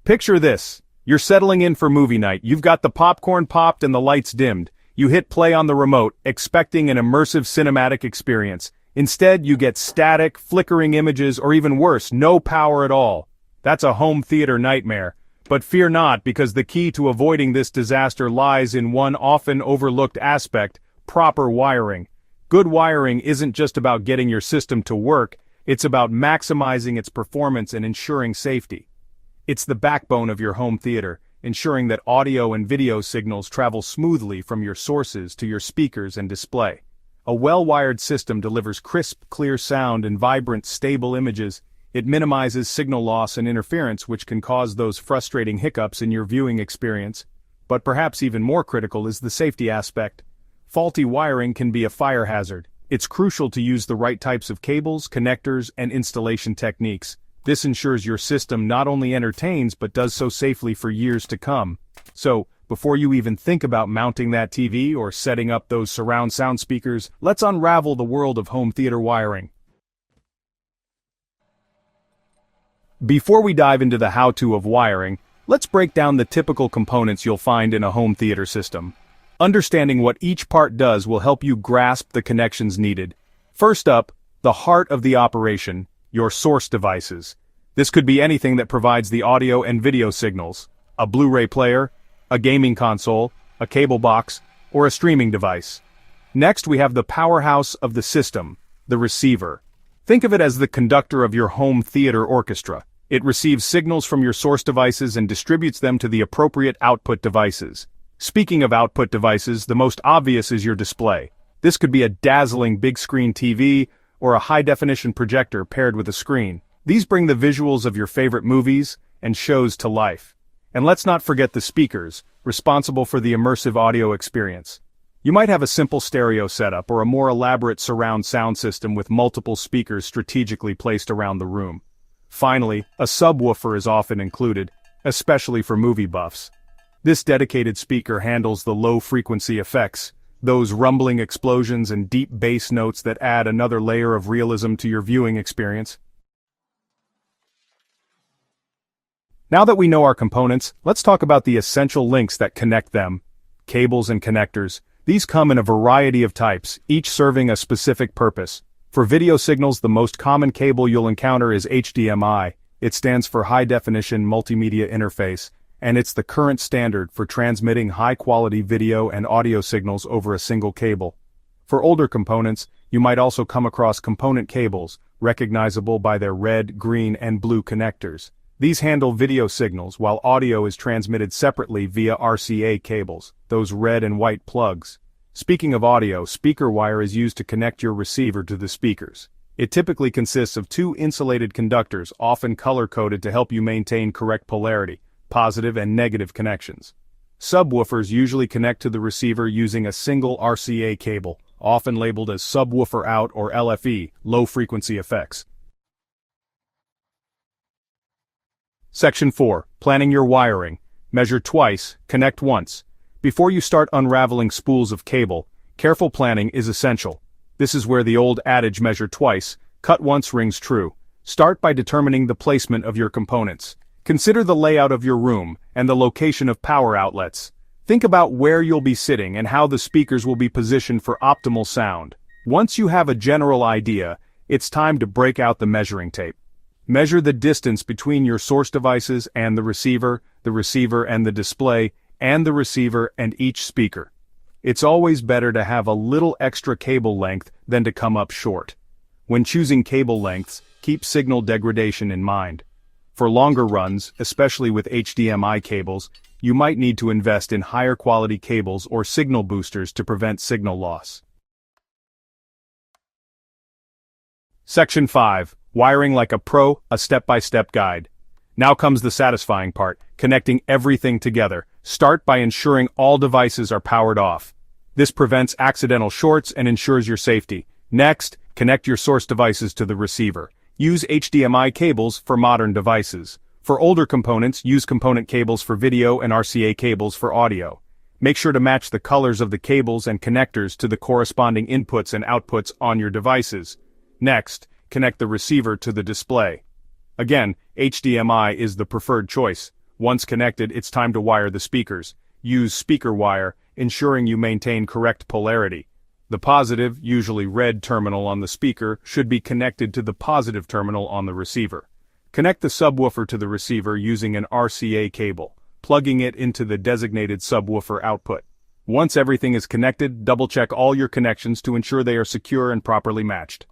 Picture this. You're settling in for movie night, you've got the popcorn popped and the lights dimmed. You hit play on the remote, expecting an immersive cinematic experience. Instead, you get static, flickering images, or even worse, no power at all. That's a home theater nightmare. But fear not, because the key to avoiding this disaster lies in one often overlooked aspect: proper wiring. Good wiring isn't just about getting your system to work, it's about maximizing its performance and ensuring safety. It's the backbone of your home theater, ensuring that audio and video signals travel smoothly from your sources to your speakers and display. A well-wired system delivers crisp, clear sound and vibrant, stable images. It minimizes signal loss and interference, which can cause those frustrating hiccups in your viewing experience. But perhaps even more critical is the safety aspect. Faulty wiring can be a fire hazard. It's crucial to use the right types of cables, connectors, and installation techniques. This ensures your system not only entertains but does so safely for years to come. So, before you even think about mounting that TV or setting up those surround sound speakers, let's unravel the world of home theater wiring. Before we dive into the how-to of wiring, let's break down the typical components you'll find in a home theater system. Understanding what each part does will help you grasp the connections needed. First up, the heart of the operation, your source devices. This could be anything that provides the audio and video signals: a Blu-ray player, a gaming console, a cable box, or a streaming device. Next, we have the powerhouse of the system, the receiver. Think of it as the conductor of your home theater orchestra. It receives signals from your source devices and distributes them to the appropriate output devices. Speaking of output devices, the most obvious is your display. This could be a dazzling big-screen TV or a high-definition projector paired with a screen. These bring the visuals of your favorite movies and shows to life. And let's not forget the speakers, responsible for the immersive audio experience. You might have a simple stereo setup or a more elaborate surround sound system with multiple speakers strategically placed around the room. Finally, a subwoofer is often included, especially for movie buffs. This dedicated speaker handles the low-frequency effects, those rumbling explosions and deep bass notes that add another layer of realism to your viewing experience. Now that we know our components, let's talk about the essential links that connect them. Cables and connectors. These come in a variety of types, each serving a specific purpose. For video signals, the most common cable you'll encounter is HDMI. It stands for High Definition Multimedia Interface, and it's the current standard for transmitting high-quality video and audio signals over a single cable. For older components, you might also come across component cables, recognizable by their red, green, and blue connectors. These handle video signals while audio is transmitted separately via RCA cables, those red and white plugs. Speaking of audio, speaker wire is used to connect your receiver to the speakers. It typically consists of two insulated conductors, often color-coded to help you maintain correct polarity, positive and negative connections. Subwoofers usually connect to the receiver using a single RCA cable, often labeled as subwoofer out or LFE, low-frequency effects. Section 4. Planning your wiring. Measure twice, connect once. Before you start unraveling spools of cable, careful planning is essential. This is where the old adage measure twice, cut once rings true. Start by determining the placement of your components. Consider the layout of your room and the location of power outlets. Think about where you'll be sitting and how the speakers will be positioned for optimal sound. Once you have a general idea, it's time to break out the measuring tape. Measure the distance between your source devices and the receiver and the display, and the receiver and each speaker. It's always better to have a little extra cable length than to come up short. When choosing cable lengths, keep signal degradation in mind. For longer runs, especially with HDMI cables, you might need to invest in higher quality cables or signal boosters to prevent signal loss. Section 5. Wiring like a pro, a step-by-step guide. Now comes the satisfying part, connecting everything together. Start by ensuring all devices are powered off. This prevents accidental shorts and ensures your safety. Next, connect your source devices to the receiver. Use HDMI cables for modern devices. For older components, use component cables for video and RCA cables for audio. Make sure to match the colors of the cables and connectors to the corresponding inputs and outputs on your devices. Next, connect the receiver to the display. Again, HDMI is the preferred choice. Once connected, it's time to wire the speakers. Use speaker wire, ensuring you maintain correct polarity. The positive, usually red terminal on the speaker, should be connected to the positive terminal on the receiver. Connect the subwoofer to the receiver using an RCA cable, plugging it into the designated subwoofer output. Once everything is connected, double-check all your connections to ensure they are secure and properly matched.